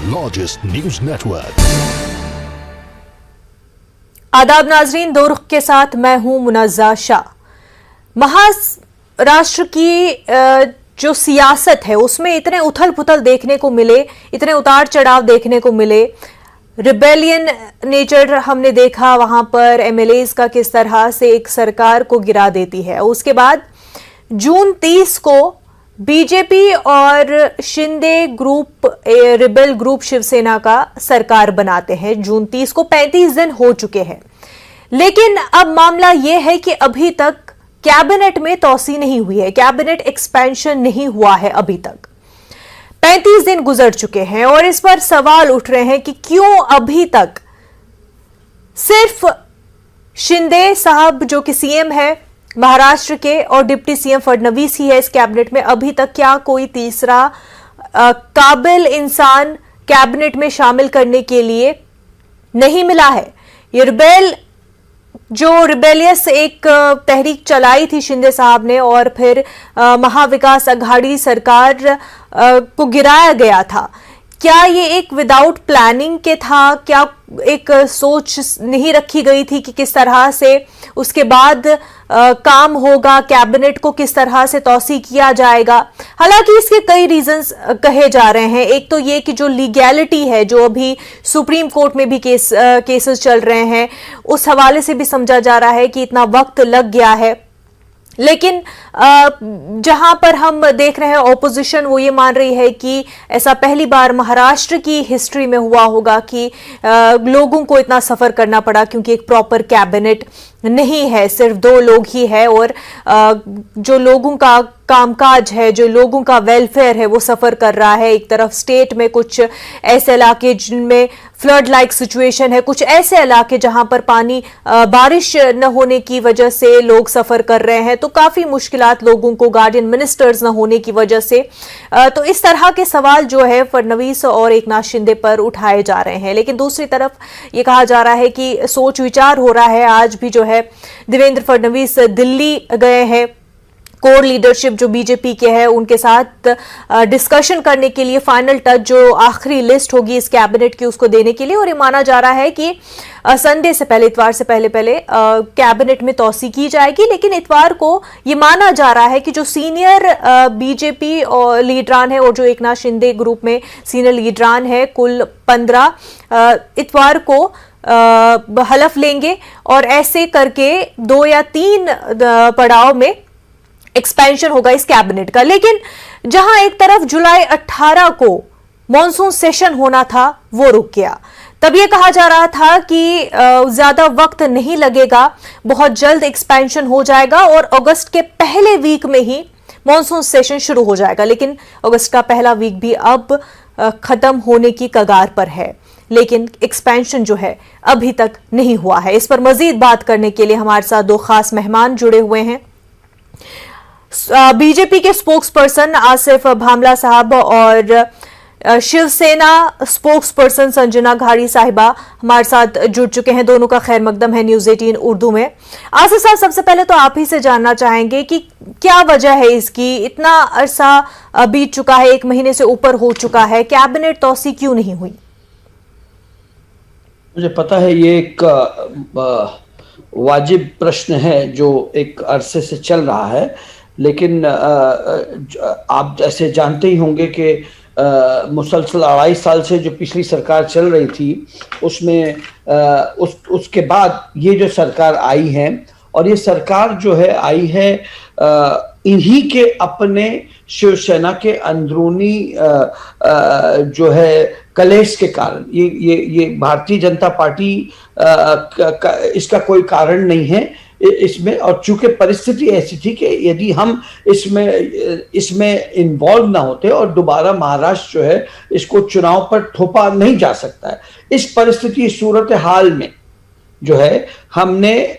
Largest news network. आदाब नाजरीन, दो रुख के साथ मैं हूं मुनज़्ज़ा शाह। महाराष्ट्र की जो सियासत है उसमें इतने उथल पुथल देखने को मिले, इतने उतार चढ़ाव देखने को मिले। रिबेलियन नेचर हमने देखा वहां पर, एमएलएज का किस तरह से एक सरकार को गिरा देती है। उसके बाद जून 30 को बीजेपी और Shinde group, rebel group Shiv Sena का सरकार बनाते हैं। जून 30 को 35 दिन हो चुके हैं, लेकिन अब मामला यह है कि अभी तक कैबिनेट में तौसी नहीं हुई है, कैबिनेट एक्सपेंशन नहीं हुआ है अभी तक। 35 दिन गुजर चुके हैं और इस पर सवाल उठ रहे हैं कि क्यों अभी तक सिर्फ शिंदे साहब जो कि सीएम है महाराष्ट्र के और डिप्टी सीएम फडणवीस ही है इस कैबिनेट में, अभी तक क्या कोई तीसरा काबिल इंसान कैबिनेट में शामिल करने के लिए नहीं मिला है। ये जो रिबेलियस एक तहरीक चलाई थी शिंदे साहब ने और फिर महाविकास अघाड़ी सरकार को गिराया गया था, क्या ये एक विदाउट प्लानिंग के था? क्या एक सोच नहीं रखी गई थी कि किस तरह से उसके बाद काम होगा, कैबिनेट को किस तरह से तौसी किया जाएगा? हालांकि इसके कई रीजंस कहे जा रहे हैं। एक तो ये कि जो लीगैलिटी है, जो अभी सुप्रीम कोर्ट में भी केसेस चल रहे हैं, उस हवाले से भी समझा जा रहा है कि इतना वक्त लग गया है। लेकिन जहां पर हम देख रहे हैं ऑपोजिशन वो ये मान रही है कि ऐसा पहली बार महाराष्ट्र की हिस्ट्री में हुआ होगा कि लोगों को इतना सफर करना पड़ा, क्योंकि एक प्रॉपर कैबिनेट नहीं है, सिर्फ 2 लोग ही है और जो लोगों का कामकाज है, जो लोगों का वेलफेयर है वो सफर कर रहा है। एक तरफ स्टेट में कुछ ऐसे इलाके जिनमें फ्लड लाइक सिचुएशन है, कुछ ऐसे इलाके जहां पर पानी बारिश न होने की वजह से लोग सफर कर रहे हैं, तो काफी मुश्किलात लोगों को, गार्डियन मिनिस्टर्स न होने की वजह से। तो इस तरह के सवाल जो है फडणवीस और एकनाथ शिंदे पर उठाए जा रहे हैं। लेकिन दूसरी तरफ ये कहा जा रहा है कि सोच विचार हो रहा है। आज भी जो है देवेंद्र फडणवीस दिल्ली गए हैं कोर लीडरशिप जो बीजेपी के है उनके साथ डिस्कशन करने के लिए, फाइनल टच जो आखिरी लिस्ट होगी इस कैबिनेट की उसको देने के लिए। और ये माना जा रहा है कि संडे से पहले, इतवार से पहले कैबिनेट में तौसी की जाएगी। लेकिन इतवार को ये माना जा रहा है कि जो सीनियर बीजेपी और लीडरान है और जो एकनाथ शिंदे ग्रुप में सीनियर लीडरान है, कुल 15 इतवार को हलफ लेंगे और ऐसे करके 2 या 3 पड़ाव में एक्सपेंशन होगा इस कैबिनेट का। लेकिन जहां एक तरफ जुलाई 18 को मॉनसून सेशन होना था वो रुक गया। तब ये कहा जा रहा था कि ज्यादा वक्त नहीं लगेगा, बहुत जल्द एक्सपेंशन हो जाएगा और अगस्त के पहले वीक में ही मॉनसून सेशन शुरू हो जाएगा। लेकिन अगस्त का पहला वीक भी अब खत्म होने की कगार पर है, लेकिन एक्सपेंशन जो है अभी तक नहीं हुआ है। इस पर मजीद बात करने के लिए हमारे साथ 2 खास मेहमान जुड़े हुए हैं। बीजेपी के स्पोक्स पर्सन आसिफ भामला साहब और शिवसेना स्पोक्स पर्सन संजना घाड़ी साहिबा हमारे साथ जुड़ चुके हैं। दोनों का खैर मकदम है न्यूज़ 18 उर्दू में। आसिफ साहब, सबसे पहले तो आप ही से जानना चाहेंगे कि क्या वजह है इसकी, इतना अरसा बीत चुका है, 1 महीने से ऊपर हो चुका है, कैबिनेट तौसी क्यों नहीं हुई? मुझे पता है ये एक वाजिब प्रश्न है जो एक अरसे से चल रहा है, लेकिन आप जैसे जानते ही होंगे कि मुसलसल 2.5 साल से जो पिछली सरकार चल रही थी उसमें उसके बाद ये जो सरकार आई है, और ये सरकार जो है आई है इन्हीं के अपने शिवसेना के अंदरूनी जो है कलेश के कारण। ये भारतीय जनता पार्टी इसका कोई कारण नहीं है इसमें। और चूंकि परिस्थिति ऐसी थी कि यदि हम इसमें इन्वॉल्व ना होते और दोबारा महाराष्ट्र जो है इसको चुनाव पर थोपा नहीं जा सकता है। इस परिस्थिति, सूरत हाल में जो है हमने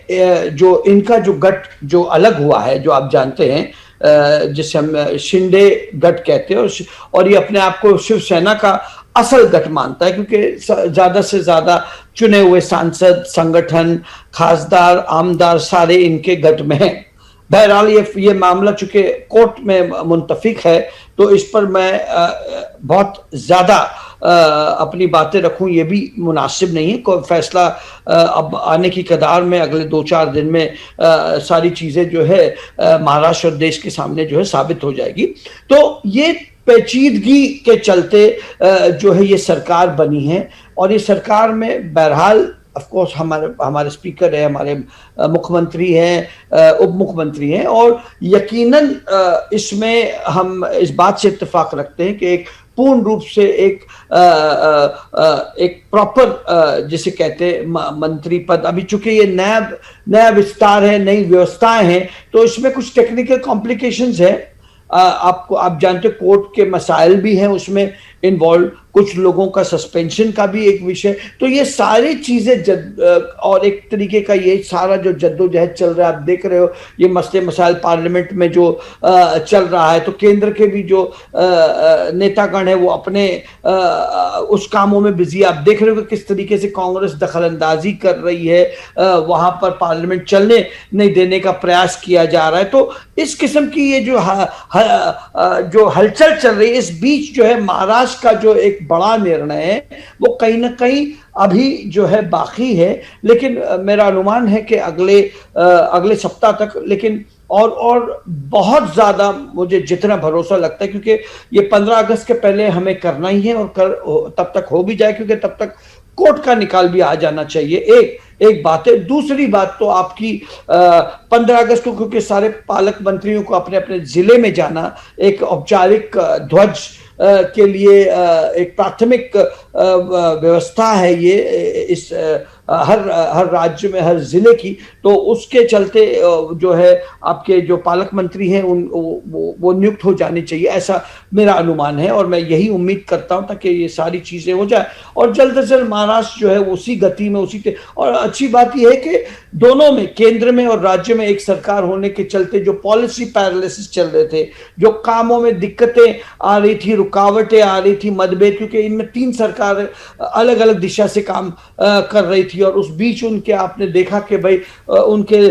जो इनका जो गठ जो अलग हुआ है, जो आप जानते हैं जिसे हम शिंदे गठ कहते हैं, और ये अपने आप को शिवसेना का असल गठ मानता है, क्योंकि ज्यादा से ज्यादा चुने हुए सांसद, संगठन, खासदार, आमदार सारे इनके गठ में हैं। बहरहाल ये मामला चूंकि कोर्ट में मुंतफिक है, तो इस पर मैं बहुत ज्यादा अपनी बातें रखूं ये भी मुनासिब नहीं है। कोई फैसला अब आने की कगार में अगले 2-4 दिन में सारी चीजें जो है महाराष्ट्र और देश के सामने जो है साबित हो जाएगी। तो ये पेचीदगी के चलते जो है ये सरकार बनी है, और ये सरकार में बहरहाल ऑफ कोर्स हमारे स्पीकर है, हमारे मुख्यमंत्री हैं, उप मुख्यमंत्री हैं, और यकीनन इसमें हम इस बात से इत्तेफाक रखते हैं कि एक पूर्ण रूप से एक प्रॉपर जिसे कहते हैं मंत्री पद, अभी चूंकि ये नया विस्तार है, नई व्यवस्थाएं हैं, तो इसमें कुछ टेक्निकल कॉम्प्लिकेशंस है। आप जानते कोर्ट के मसाइल भी हैं उसमें इन्वॉल्व, कुछ लोगों का सस्पेंशन का भी एक विषय। तो ये सारी चीजें और एक तरीके का ये सारा जो जद्दोजहद चल रहा है, आप देख रहे हो ये मसले मसाइल पार्लियामेंट में जो चल रहा है, तो केंद्र के भी जो नेतागण है वो अपने उस कामों में बिजी। आप देख रहे हो कि किस तरीके से कांग्रेस दखलंदाजी कर रही है, वहां पर पार्लियामेंट चलने नहीं देने का प्रयास किया जा रहा है। तो इस किस्म की ये जो हलचल चल रही है, इस बीच जो है महाराष्ट्र का जो एक बड़ा निर्णय है वो कहीं ना कहीं अभी जो है बाकी है, लेकिन मेरा अनुमान है कि अगले सप्ताह तक, लेकिन और बहुत ज्यादा मुझे जितना भरोसा लगता है, क्योंकि ये 15 अगस्त के पहले हमें करना ही है, और तब तक हो भी जाए, क्योंकि तब तक कोर्ट का निकाल भी आ जाना चाहिए। एक बात है। दूसरी बात तो आपकी 15 अगस्त को क्योंकि सारे पालक मंत्रियों को अपने अपने जिले में जाना, एक औपचारिक ध्वज के लिए एक प्राथमिक व्यवस्था है ये इस हर राज्य में, हर जिले की। तो उसके चलते जो है आपके जो पालक मंत्री हैं वो नियुक्त हो जाने चाहिए, ऐसा मेरा अनुमान है, और मैं यही उम्मीद करता हूं ताकि ये सारी चीजें हो जाए और जल्द से जल्द महाराष्ट्र जो है उसी गति में और अच्छी बात यह है कि दोनों में, केंद्र में और राज्य में एक सरकार होने के चलते जो पॉलिसी पैरालिसिस चल रहे थे, जो कामों में दिक्कतें आ रही थी, रुकावटें आ रही थी, मतभेद, क्योंकि इनमें 3 सरकार अलग अलग दिशा से काम कर रही थी, और उस बीच उनके आपने देखा कि भाई उनके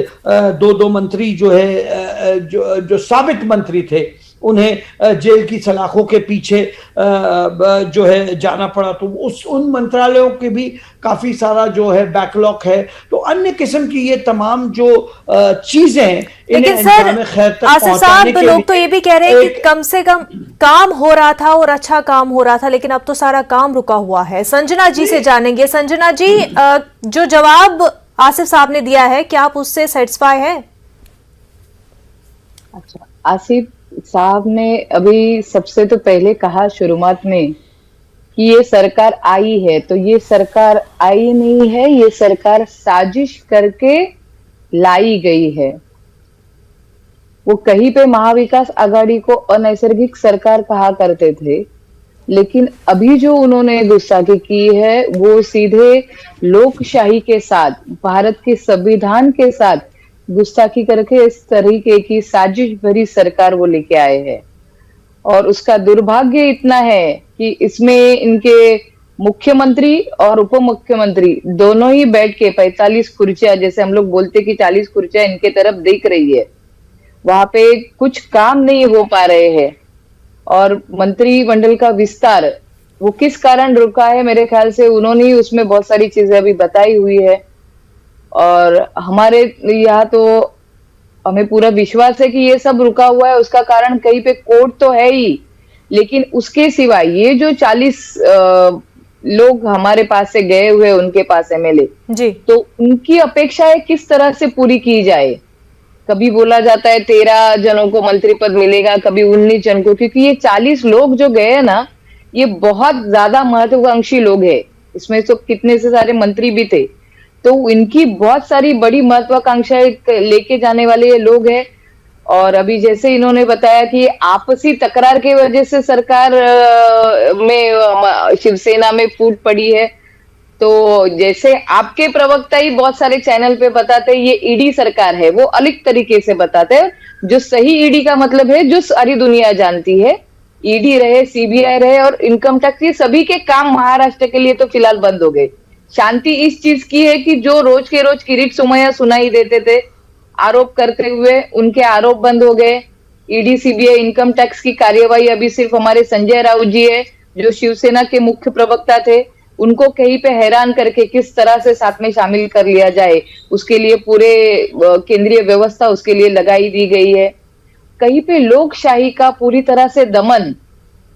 2 मंत्री जो है जो साबित मंत्री थे उन्हें जेल की सलाखों के पीछे जो है जाना पड़ा। तो उन मंत्रालयों के भी काफी सारा जो है बैकलॉग है। तो अन्य किस्म की ये तमाम जो चीजें हैं, लेकिन सर आसिफ साहब, लोग तो ये भी कह रहे हैं कि कम से कम काम हो रहा था और अच्छा काम हो रहा था, लेकिन अब तो सारा काम रुका हुआ है। संजना जी से जानेंगे। संजना जी, जो जवाब आसिफ साहब ने दिया है, क्या आप उससे सेटिस्फाई है? अच्छा, आसिफ साहब ने अभी सबसे तो पहले कहा शुरुआत में कि ये सरकार आई है, तो ये सरकार आई नहीं है, ये सरकार साजिश करके लाई गई है। वो कहीं पे महाविकास आघाड़ी को अनैसर्गिक सरकार कहा करते थे, लेकिन अभी जो उन्होंने गुस्ताखी की है वो सीधे लोकशाही के साथ, भारत के संविधान के साथ गुस्ताखी करके इस तरीके की साजिश भरी सरकार वो लेके आए हैं। और उसका दुर्भाग्य इतना है कि इसमें इनके मुख्यमंत्री और उप मुख्यमंत्री दोनों ही बैठ के 45 कुर्सियां, जैसे हम लोग बोलते कि 40 कुर्सियां इनके तरफ देख रही है, वहां पे कुछ काम नहीं हो पा रहे हैं। और मंत्रिमंडल का विस्तार वो किस कारण रुका है, मेरे ख्याल से उन्होंने ही उसमें बहुत सारी चीजें अभी बताई हुई है। और हमारे यहाँ तो हमें पूरा विश्वास है कि ये सब रुका हुआ है, उसका कारण कहीं पे कोर्ट तो है ही, लेकिन उसके सिवाय ये जो 40 लोग हमारे पास से गए हुए उनके पास एमएलए जी, तो उनकी अपेक्षाएं किस तरह से पूरी की जाए। कभी बोला जाता है 13 जनों को मंत्री पद मिलेगा, कभी 19 जन को, क्योंकि ये 40 लोग जो गए ना, ये बहुत ज्यादा महत्वाकांक्षी लोग हैं। इसमें तो कितने से सारे मंत्री भी थे, तो इनकी बहुत सारी बड़ी महत्वाकांक्षाएं लेके जाने वाले ये लोग हैं। और अभी जैसे इन्होंने बताया कि आपसी तकरार की वजह से सरकार में शिवसेना में फूट पड़ी है, तो जैसे आपके प्रवक्ता ही बहुत सारे चैनल पे बताते हैं ये ईडी सरकार है, वो अलग तरीके से बताते हैं। जो सही ईडी का मतलब है, जो सारी दुनिया जानती है, ईडी रहे, सीबीआई रहे और इनकम टैक्स, ये सभी के काम महाराष्ट्र के लिए तो फिलहाल बंद हो गए। शांति इस चीज की है कि जो रोज के रोज किरीट सोमैया सुनाई देते थे आरोप करते हुए, उनके आरोप बंद हो गए। ईडी सीबीआई इनकम टैक्स की कार्यवाही अभी सिर्फ हमारे संजय राउत जी है, जो शिवसेना के मुख्य प्रवक्ता थे, उनको कहीं पे हैरान करके किस तरह से साथ में शामिल कर लिया जाए, उसके लिए पूरे केंद्रीय व्यवस्था उसके लिए लगाई दी गई है। कहीं पे लोकशाही का पूरी तरह से दमन,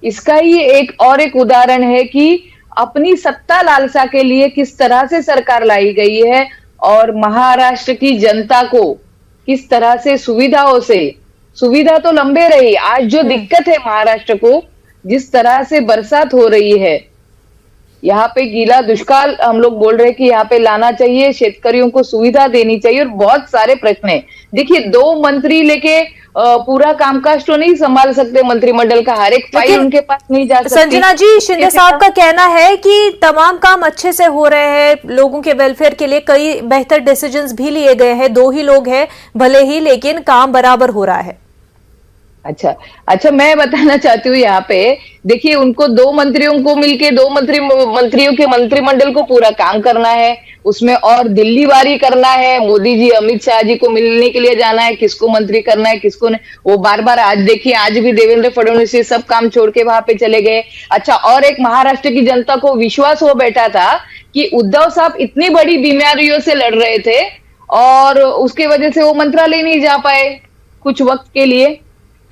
इसका ही एक उदाहरण है कि अपनी सत्ता लालसा के लिए किस तरह से सरकार लाई गई है और महाराष्ट्र की जनता को किस तरह से सुविधा तो लंबे रही, आज जो दिक्कत है महाराष्ट्र को, जिस तरह से बरसात हो रही है, यहाँ पे गीला दुष्काल हम लोग बोल रहे हैं कि यहाँ पे लाना चाहिए, शेतकरियों को सुविधा देनी चाहिए और बहुत सारे प्रश्न है। देखिए 2 मंत्री लेके पूरा कामकाज तो नहीं संभाल सकते मंत्रिमंडल का, हर एक फाइल उनके पास नहीं जा सकती। संजना जी, शिंदे साहब का कहना है कि तमाम काम अच्छे से हो रहे हैं, लोगों के वेलफेयर के लिए कई बेहतर डिसीजंस भी लिए गए हैं, 2 ही लोग हैं भले ही, लेकिन काम बराबर हो रहा है। अच्छा, मैं बताना चाहती हूँ यहाँ पे, देखिए उनको 2 मंत्रियों को मिलके 2 मंत्रियों के मंत्रिमंडल को पूरा काम करना है, उसमें और दिल्ली वारी करना है, मोदी जी अमित शाह जी को मिलने के लिए जाना है, किसको मंत्री करना है किसको नहीं, वो बार बार, आज देखिए आज भी देवेंद्र फडणवीस सब काम छोड़ के वहां पे चले गए। अच्छा, और एक महाराष्ट्र की जनता को विश्वास हो बैठा था कि उद्धव साहब इतनी बड़ी बीमारियों से लड़ रहे थे और उसके वजह से वो मंत्रालय नहीं जा पाए कुछ वक्त के लिए,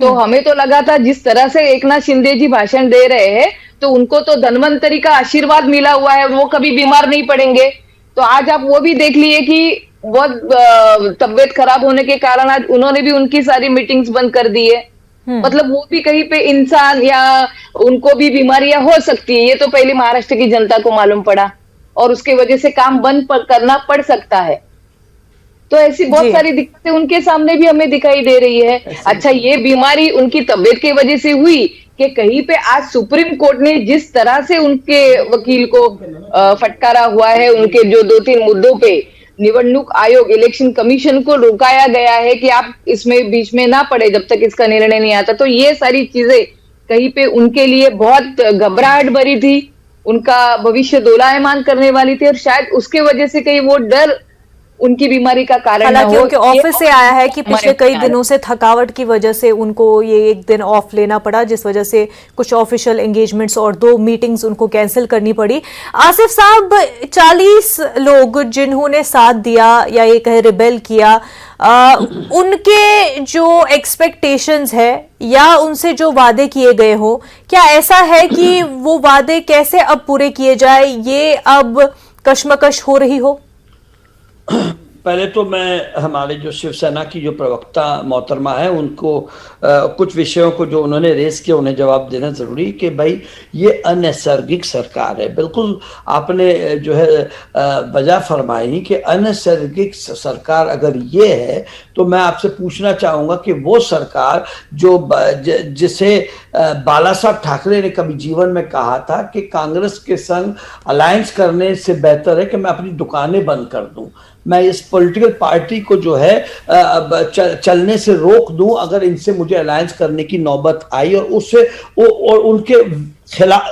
तो हमें तो लगा था जिस तरह से एकनाथ शिंदे जी भाषण दे रहे हैं तो उनको तो धन्वंतरी का आशीर्वाद मिला हुआ है, वो कभी बीमार नहीं पड़ेंगे। तो आज आप वो भी देख लिए कि बहुत तबीयत खराब होने के कारण आज उन्होंने भी उनकी सारी मीटिंग्स बंद कर दी है। मतलब वो भी कहीं पे इंसान या उनको भी बीमारियां हो सकती है, ये तो पहले महाराष्ट्र की जनता को मालूम पड़ा और उसके वजह से काम बंद करना पड़ सकता है। तो ऐसी बहुत सारी दिक्कतें उनके सामने भी हमें दिखाई दे रही है। अच्छा, ये बीमारी उनकी तबीयत की वजह से हुई कि कहीं पे आज सुप्रीम कोर्ट ने जिस तरह से उनके वकील को फटकारा हुआ है, उनके जो 2-3 मुद्दों पे निवडणूक आयोग, इलेक्शन कमीशन को रोकाया गया है कि आप इसमें बीच में ना पड़े जब तक इसका निर्णय नहीं आता, तो ये सारी चीजें कहीं पे उनके लिए बहुत घबराहट भरी थी, उनका भविष्य दोलायमान करने वाली थी और शायद उसके वजह से कहीं वो डर उनकी बीमारी का कारण ना हो। हालांकि उनके ऑफिस से आया है कि पिछले कई दिनों से थकावट की वजह से उनको ये 1 दिन ऑफ लेना पड़ा, जिस वजह से कुछ ऑफिशियल एंगेजमेंट्स और 2 मीटिंग्स उनको कैंसिल करनी पड़ी। आसिफ साहब, 40 लोग जिन्होंने साथ दिया या ये कहे रिबेल किया, उनके जो एक्सपेक्टेशंस है या उनसे जो वादे किए गए हो, क्या ऐसा है कि वो वादे कैसे अब पूरे किए जाए, ये अब कशमकश हो रही हो? पहले तो मैं हमारे जो शिवसेना की जो प्रवक्ता मोहतरमा है उनको कुछ विषयों को जो उन्होंने रेस किया उन्हें जवाब देना जरूरी कि भाई ये अनैसर्गिक सरकार है। बिल्कुल आपने जो है वजह फरमाई कि अनैसर्गिक सरकार अगर ये है तो मैं आपसे पूछना चाहूँगा कि वो सरकार जो जिसे बाला साहब ठाकरे ने कभी जीवन में कहा था कि कांग्रेस के संग अलायंस करने से बेहतर है कि मैं अपनी दुकानें बंद कर दूं, मैं इस पॉलिटिकल पार्टी को जो है चलने से रोक दूं अगर इनसे मुझे अलायंस करने की नौबत आई, और उससे और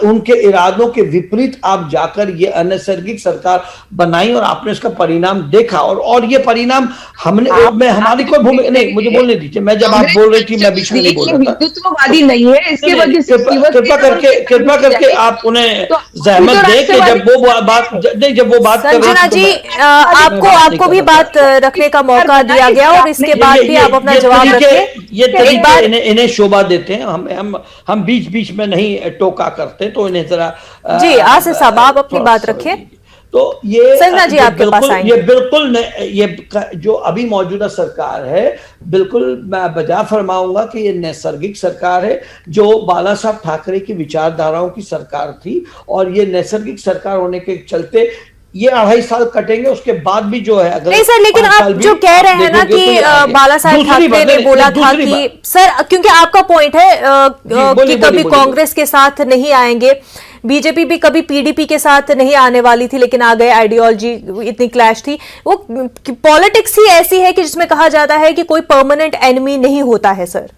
उनके इरादों के विपरीत आप जाकर ये अनैसर्गिक सरकार बनाई और आपने इसका परिणाम देखा। और ये परिणाम हमने हमारी कोई भूमिका नहीं, मुझे बोलने दीजिए, मैं जब आप बोल रही थी मैं बीच में नहीं बोल रहा था। हिंदुत्ववादी नहीं है, इसके वजह से कृपा करके आप उन्हें जहमत दें कि जब वो बात संजना जी, आपको भी बात रखने का मौका दिया गया और इसके बाद भी आप अपना जवाब रखें। ये तरीके इन्हें शोभा देते हैं, हम बीच बीच में नहीं टोका करते, तो इन्हें जरा जी आसिफ साहब आप अपनी बात रखें। तो ये संजना जी आपके पास आएंगे। ये बिल्कुल ये जो अभी मौजूदा सरकार है, बिल्कुल मैं बजा फरमाऊंगा कि ये नैसर्गिक सरकार है जो बाला साहब ठाकरे की विचारधाराओं की सरकार थी, और ये नैसर्गिक सरकार होने के चलते ये 2.5 साल कटेंगे, उसके बाद भी जो है अगर नहीं सर, लेकिन आप जो कह रहे हैं ना कि बाला साहब ठाकरे ने बोला था कि सर, क्योंकि आपका पॉइंट है कि कभी कांग्रेस के साथ नहीं आएंगे, बीजेपी भी कभी पीडीपी के साथ नहीं आने वाली थी लेकिन आ गए, आइडियोलॉजी इतनी क्लैश थी। वो पॉलिटिक्स ही ऐसी है कि जिसमें कहा जाता है कि कोई परमानेंट एनिमी नहीं होता है सर।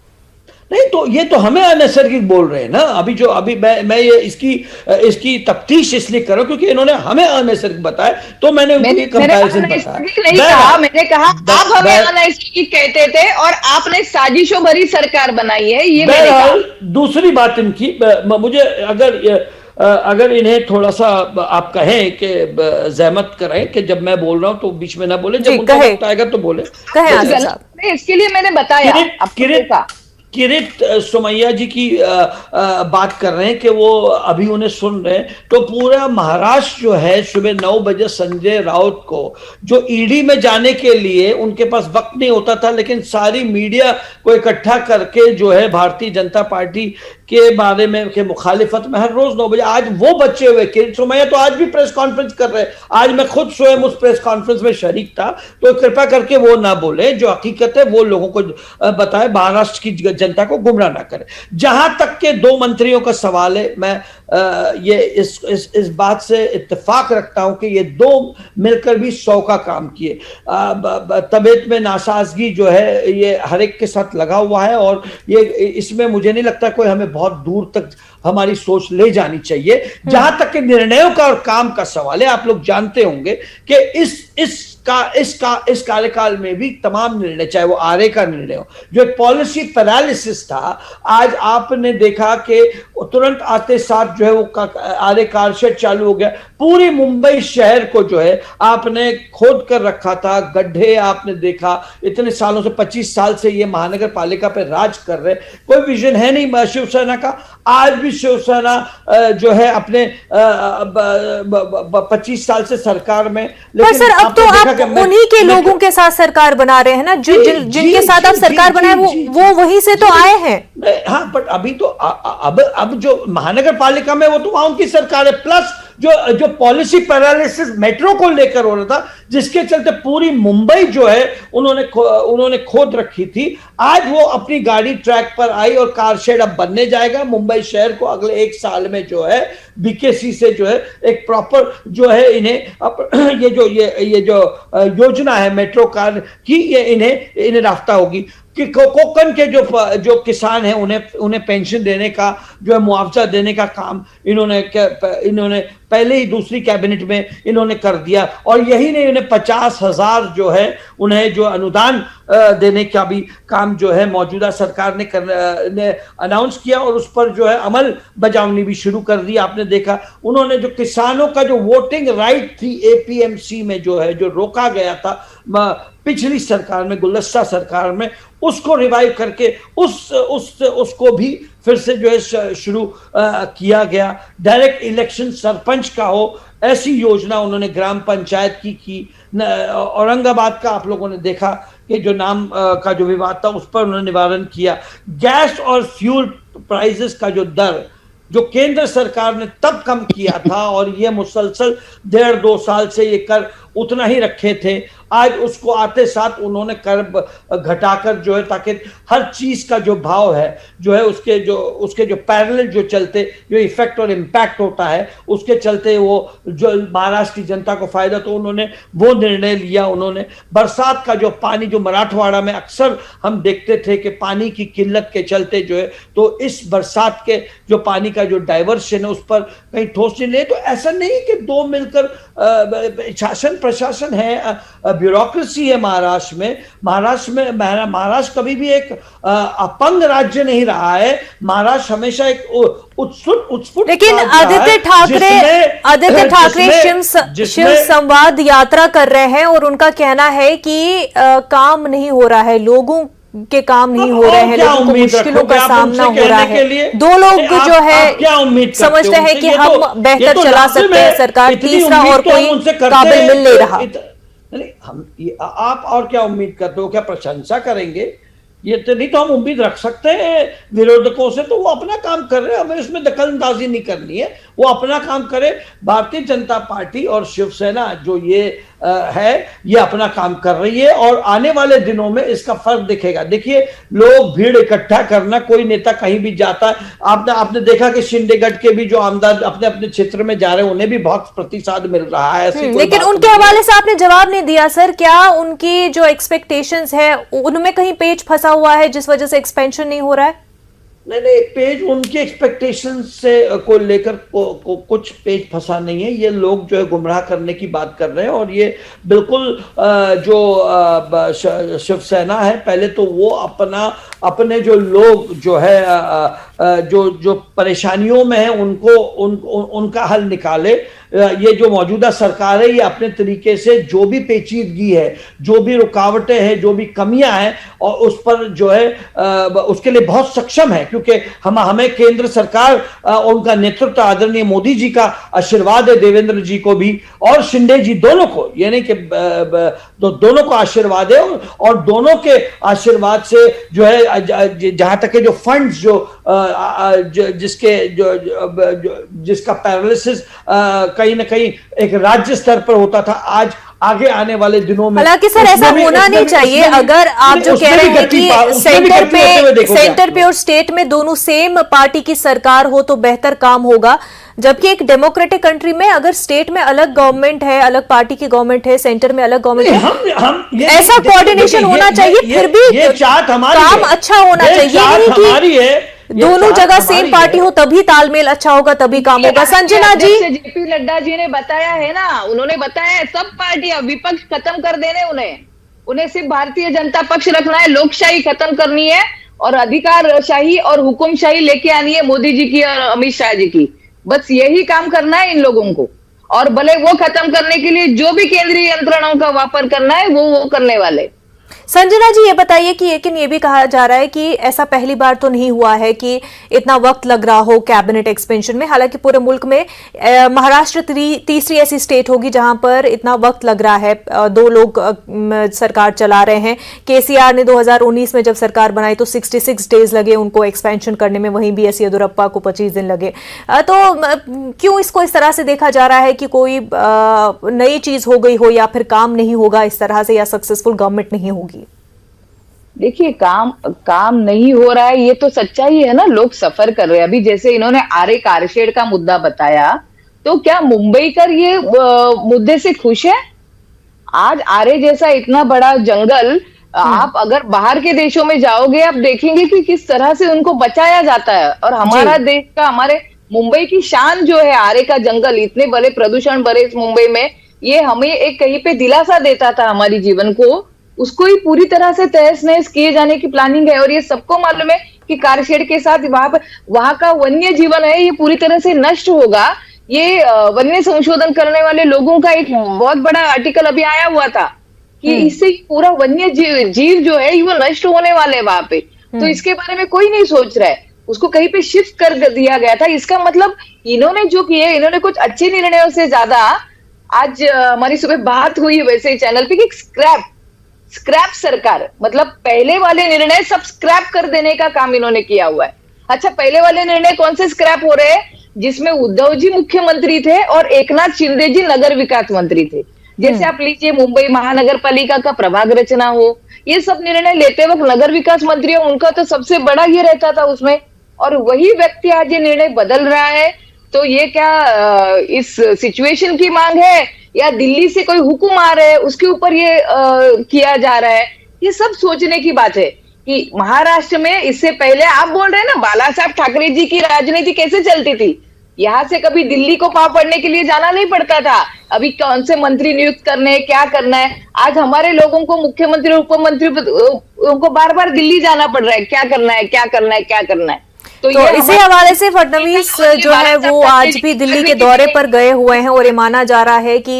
नहीं तो ये तो हमें अनैसर्गिक बोल रहे हैं ना। अभी मैं ये इसकी तफ्तीश इसलिए कर रहा हूं क्योंकि इन्होंने हमें अनैसर्गिक बताया, तो मैंने उनको ये कंपैरिजन बताया। नहीं कहा, मैंने कहा आप हमें अनैसर्गिक कहते थे और आपने साजिशों भरी सरकार बनाई है, ये मैंने कहा। दूसरी बात इनकी, मुझे अगर इन्हें थोड़ा सा आप कहें कि जहमत करें कि जब मैं बोल रहा हूं तो बीच में ना बोले, जब उनका वक्त आएगा तो बोले। इसके लिए मैंने बताया। किरीट सोमैया जी की बात कर रहे हैं कि वो अभी उन्हें सुन रहे हैं, तो पूरा महाराष्ट्र जो है सुबह 9 बजे संजय राउत को जो ईडी में जाने के लिए उनके पास वक्त नहीं होता था, लेकिन सारी मीडिया को इकट्ठा करके जो है भारतीय जनता पार्टी के बारे में के मुखालिफत में हर रोज 9 बजे, आज वो बचे हुए किरीट सोमैया तो आज भी प्रेस कॉन्फ्रेंस कर रहे हैं। आज मैं खुद स्वयं उस प्रेस कॉन्फ्रेंस में शरीक था, तो कृपया करके वो ना बोले, जो हकीकत है वो लोगों को बताए, महाराष्ट्र की जनता को गुमराह ना करे। जहां तक के 2 मंत्रियों का सवाल है, मैं ये इस बात से इत्तेफाक रखता हूं कि ये 2 मिलकर भी 100 का काम किए। तबीयत में नासाजगी जो है ये हर एक के साथ लगा हुआ है, और ये इसमें मुझे नहीं लगता कोई हमें बहुत दूर तक हमारी सोच ले जानी चाहिए। जहां तक के निर्णयों का और काम का सवाल है, आप लोग जानते होंगे कि इस कार्यकाल में भी तमाम निर्णय, चाहे वो आरए का निर्णय हो, जो एक पॉलिसी पैरालिसिस था, आज आपने देखा कि तुरंत आते साथ जो है वो आरए कारशेड चालू हो गया। पूरी मुंबई शहर को जो है आपने खोद कर रखा था, गड्ढे आपने देखा। इतने सालों से 25 साल से ये महानगर पालिका पे राज कर रहे, कोई विजन है नहीं शिवसेना का। आज भी शिवसेना जो है अपने 25 साल से सरकार में, लेकिन सर अब तो आप उन्हीं के लोगों के साथ सरकार बना रहे हैं ना, जिनके साथ आप सरकार बनाए वो वहीं से तो आए हैं। हाँ, बट अभी तो अब जो महानगर पालिका में वो तो वहां उनकी सरकार है, प्लस जो पॉलिसी पैरालिसिस मेट्रो को लेकर हो रहा था, जिसके चलते पूरी मुंबई जो है उन्होंने खोद रखी थी, आज वो अपनी गाड़ी ट्रैक पर आई और कारशेड अब बनने जाएगा। मुंबई शहर को अगले 1 साल में जो है बीकेसी से जो है एक प्रॉपर जो है इन्हें ये जो योजना है मेट्रो कार की, ये इन्हें रास्ता होगी कि कोकन के जो किसान हैं उन्हें पेंशन देने का जो है मुआवजा देने का काम इन्होंने पहले ही दूसरी कैबिनेट में इन्होंने कर दिया। और यही नहीं, उन्हें 50,000 जो है उन्हें जो अनुदान देने का भी काम जो है मौजूदा सरकार ने अनाउंस किया, और उस पर जो है अमल बजावनी भी शुरू कर दी। आपने देखा उन्होंने जो किसानों का जो वोटिंग राइट थी एपीएमसी में जो है, जो रोका गया था पिछली सरकार में, गुलदस्ता सरकार में, उसको रिवाइव करके उसको भी फिर से जो है शुरू किया गया। डायरेक्ट इलेक्शन सरपंच का हो, ऐसी योजना उन्होंने ग्राम पंचायत की। औरंगाबाद का आप लोगों ने देखा कि जो नाम का जो विवाद था उस पर उन्होंने निवारण किया। गैस और फ्यूल प्राइसेस का जो दर जो केंद्र सरकार ने तब कम किया था, और ये मुसलसल 1.5-2 साल से ये कर उतना ही रखे थे, आज उसको आते साथ उन्होंने कर घटाकर जो है, ताकि हर चीज का जो भाव है जो है उसके जो पैरेलल जो चलते जो इफेक्ट और इम्पैक्ट होता है, उसके चलते वो जो महाराष्ट्र की जनता को फायदा, तो उन्होंने वो निर्णय लिया। उन्होंने बरसात का जो पानी जो मराठवाड़ा में अक्सर हम देखते थे कि पानी की किल्लत के चलते जो है, तो इस बरसात के जो पानी का जो डाइवर्शन है उस पर कहीं ठोस नहीं ले। तो ऐसा नहीं कि 2 मिलकर शासन प्रशासन है, ब्यूरोक्रेसी है महाराष्ट्र कभी भी एक अपंग राज्य नहीं रहा है। महाराष्ट्र हमेशा एक उत्स्फूर्त, लेकिन आदित्य ठाकरे शिव संवाद यात्रा कर रहे हैं और उनका कहना है कि काम नहीं हो रहा है, लोगों के काम नहीं हो रहे हैं, लोगों को मुश्किलों का सामना हो रहा है। 2 लोग जो है समझते हैं कि हम बेहतर चला सकते हैं सरकार, तीसरा और कोई काबिल मिल नहीं रहा। आप और क्या उम्मीद करते हो? क्या प्रशंसा करेंगे? ये तो नहीं, तो हम उम्मीद रख सकते हैं विरोधकों से, तो वो अपना काम कर रहे हैं, हमें इसमें दखलंदाजी नहीं करनी है, वो अपना काम करे। भारतीय जनता पार्टी और शिवसेना जो ये ये अपना काम कर रही है, और आने वाले दिनों में इसका फर्क दिखेगा। देखिए, लोग भीड़ इकट्ठा करना, कोई नेता कहीं भी जाता है, आपने देखा कि शिंदेगढ़ के भी जो आमदार अपने अपने क्षेत्र में जा रहे हैं, उन्हें भी बहुत प्रतिसाद मिल रहा है। लेकिन उनके हवाले से आपने जवाब नहीं दिया सर, क्या उनकी जो एक्सपेक्टेशंस है उनमें कहीं पेच फंसा हुआ है जिस वजह से एक्सपेंशन नहीं हो रहा है? नहीं, पेज उनके एक्सपेक्टेशन से को लेकर कुछ पेज फंसा नहीं है। ये लोग जो है गुमराह करने की बात कर रहे हैं, और ये बिल्कुल जो शिवसेना है, पहले तो वो अपने जो लोग जो है जो परेशानियों में है उनका हल निकाले। ये जो मौजूदा सरकार है, ये अपने तरीके से जो भी पेचीदगी है, जो भी रुकावटें हैं, जो भी कमियां हैं, और उस पर जो है उसके लिए बहुत सक्षम है, क्योंकि हमें केंद्र सरकार उनका नेतृत्व आदरणीय मोदी जी का आशीर्वाद है, देवेंद्र जी को भी और शिंदे जी दोनों को, यानी कि दोनों को आशीर्वाद है, और दोनों के आशीर्वाद से जो है जहां तक के जो फंड्स जिसका पैरालिसिस कहीं ना कहीं एक राज्य स्तर पर होता था, आज आगे आने वाले दिनों में, हालांकि सर ऐसा होना नहीं चाहिए। अगर आप जो कह रहे हैं कि सेंटर पे और स्टेट में दोनों सेम पार्टी की सरकार हो तो बेहतर काम होगा, जबकि एक डेमोक्रेटिक कंट्री में अगर स्टेट में अलग गवर्नमेंट है, अलग पार्टी की गवर्नमेंट है, सेंटर में अलग गवर्नमेंट है, ऐसा कोऑर्डिनेशन होना चाहिए। फिर भी काम अच्छा होना चाहिए, नहीं कि दोनों जगह सेम पार्टी हो तभी तालमेल अच्छा होगा, तभी काम होगा। संजना जी, जेपी नड्डा जी ने बताया है ना, उन्होंने बताया है सब पार्टियां विपक्ष खत्म कर देने, उन्हें सिर्फ भारतीय जनता पक्ष रखना है, लोकशाही खत्म करनी है और अधिकारशाही और हुकुमशाही लेके आनी है मोदी जी की और अमित शाह जी की। बस यही काम करना है इन लोगों को, और भले वो खत्म करने के लिए जो भी केंद्रीय यंत्रणों का वापर करना है वो करने वाले। संजना जी ये बताइए कि लेकिन ये भी कहा जा रहा है कि ऐसा पहली बार तो नहीं हुआ है कि इतना वक्त लग रहा हो कैबिनेट एक्सपेंशन में। हालांकि पूरे मुल्क में महाराष्ट्र तीसरी ऐसी स्टेट होगी जहां पर इतना वक्त लग रहा है, दो लोग सरकार चला रहे हैं। केसीआर ने 2019 में जब सरकार बनाई तो 66 डेज लगे उनको एक्सपेंशन करने में, वहीं BS येदियुरप्पा को 25 दिन लगे। तो क्यों इसको इस तरह से देखा जा रहा है कि कोई नई चीज हो गई हो या फिर काम नहीं होगा इस तरह से, या सक्सेसफुल गवर्नमेंट नहीं होगी? देखिए, काम नहीं हो रहा है, ये तो सच्चाई है ना। लोग सफर कर रहे हैं। अभी जैसे इन्होंने आरे कारशेड का मुद्दा बताया, तो क्या मुंबई कर ये मुद्दे से खुश है? आज आरे जैसा इतना बड़ा जंगल, आप अगर बाहर के देशों में जाओगे, आप देखेंगे कि किस तरह से उनको बचाया जाता है। और हमारा देश का, हमारे मुंबई की शान जो है आरे का जंगल, इतने बड़े प्रदूषण भरे इस मुंबई में, ये हमें एक कहीं पे दिलासा देता था हमारी जीवन को, उसको ही पूरी तरह से तहस नहस किए जाने की प्लानिंग है। और ये सबको मालूम है कि कारशेड के साथ वहां का वन्य जीवन है, ये पूरी तरह से नष्ट होगा। ये वन्य संशोधन करने वाले लोगों का एक बहुत बड़ा आर्टिकल अभी आया हुआ था कि इससे पूरा वन्य जीव जो है वो नष्ट होने वाले हैं वहां पे। तो इसके बारे में कोई नहीं सोच रहा है, उसको कहीं पे शिफ्ट कर दिया गया था। इसका मतलब इन्होंने जो किए, इन्होंने कुछ अच्छे निर्णयों से ज्यादा, आज हमारी सुबह बात हुई वैसे चैनल पे कि स्क्रैप सरकार, मतलब पहले वाले निर्णय सब स्क्रैप कर देने का काम इन्होंने किया हुआ है। अच्छा, पहले वाले निर्णय कौन से स्क्रैप हो रहे हैं? जिसमें उद्धव जी मुख्यमंत्री थे और एकनाथ शिंदे जी नगर विकास मंत्री थे। जैसे आप लीजिए मुंबई महानगर पालिका का प्रभाग रचना हो, ये सब निर्णय लेते वक्त नगर विकास मंत्री, उनका तो सबसे बड़ा ये रहता था उसमें, और वही व्यक्ति आज ये निर्णय बदल रहा है। तो ये क्या इस सिचुएशन की मांग है, या दिल्ली से कोई हुक्म आ रहा है उसके ऊपर ये किया जा रहा है? ये सब सोचने की बात है कि महाराष्ट्र में इससे पहले आप बोल रहे हैं ना, बाला साहब ठाकरे जी की राजनीति कैसे चलती थी। यहाँ से कभी दिल्ली को पांव पड़ने के लिए जाना नहीं पड़ता था, अभी कौन से मंत्री नियुक्त करने हैं, क्या करना है। आज हमारे लोगों को, मुख्यमंत्री उप मुख्यमंत्री उनको बार बार दिल्ली जाना पड़ रहा है, क्या करना है, क्या करना है, क्या करना है। तो इसी हवाले से फडणवीस जो है वो आज भी दिल्ली के दौरे पर गए हुए हैं, और ये माना जा रहा है कि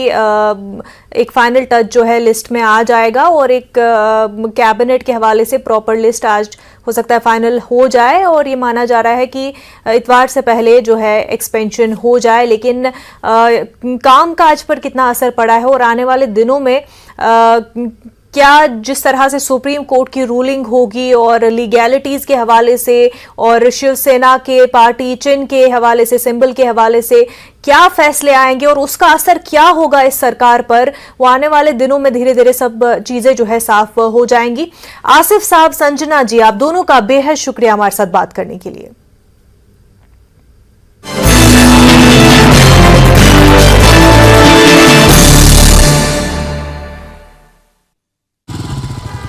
एक फाइनल टच जो है लिस्ट में आ जाएगा, और एक कैबिनेट के हवाले से प्रॉपर लिस्ट आज हो सकता है फाइनल हो जाए, और ये माना जा रहा है कि इतवार से पहले जो है एक्सपेंशन हो जाए। लेकिन काम काज पर कितना असर पड़ा है, और आने वाले दिनों में क्या जिस तरह से सुप्रीम कोर्ट की रूलिंग होगी और लीगैलिटीज के हवाले से और शिवसेना के पार्टी चिन्ह के हवाले से, सिंबल के हवाले से क्या फैसले आएंगे और उसका असर क्या होगा इस सरकार पर, वो आने वाले दिनों में धीरे धीरे सब चीजें जो है साफ हो जाएंगी। आसिफ साहब, संजना जी, आप दोनों का बेहद शुक्रिया हमारे साथ बात करने के लिए।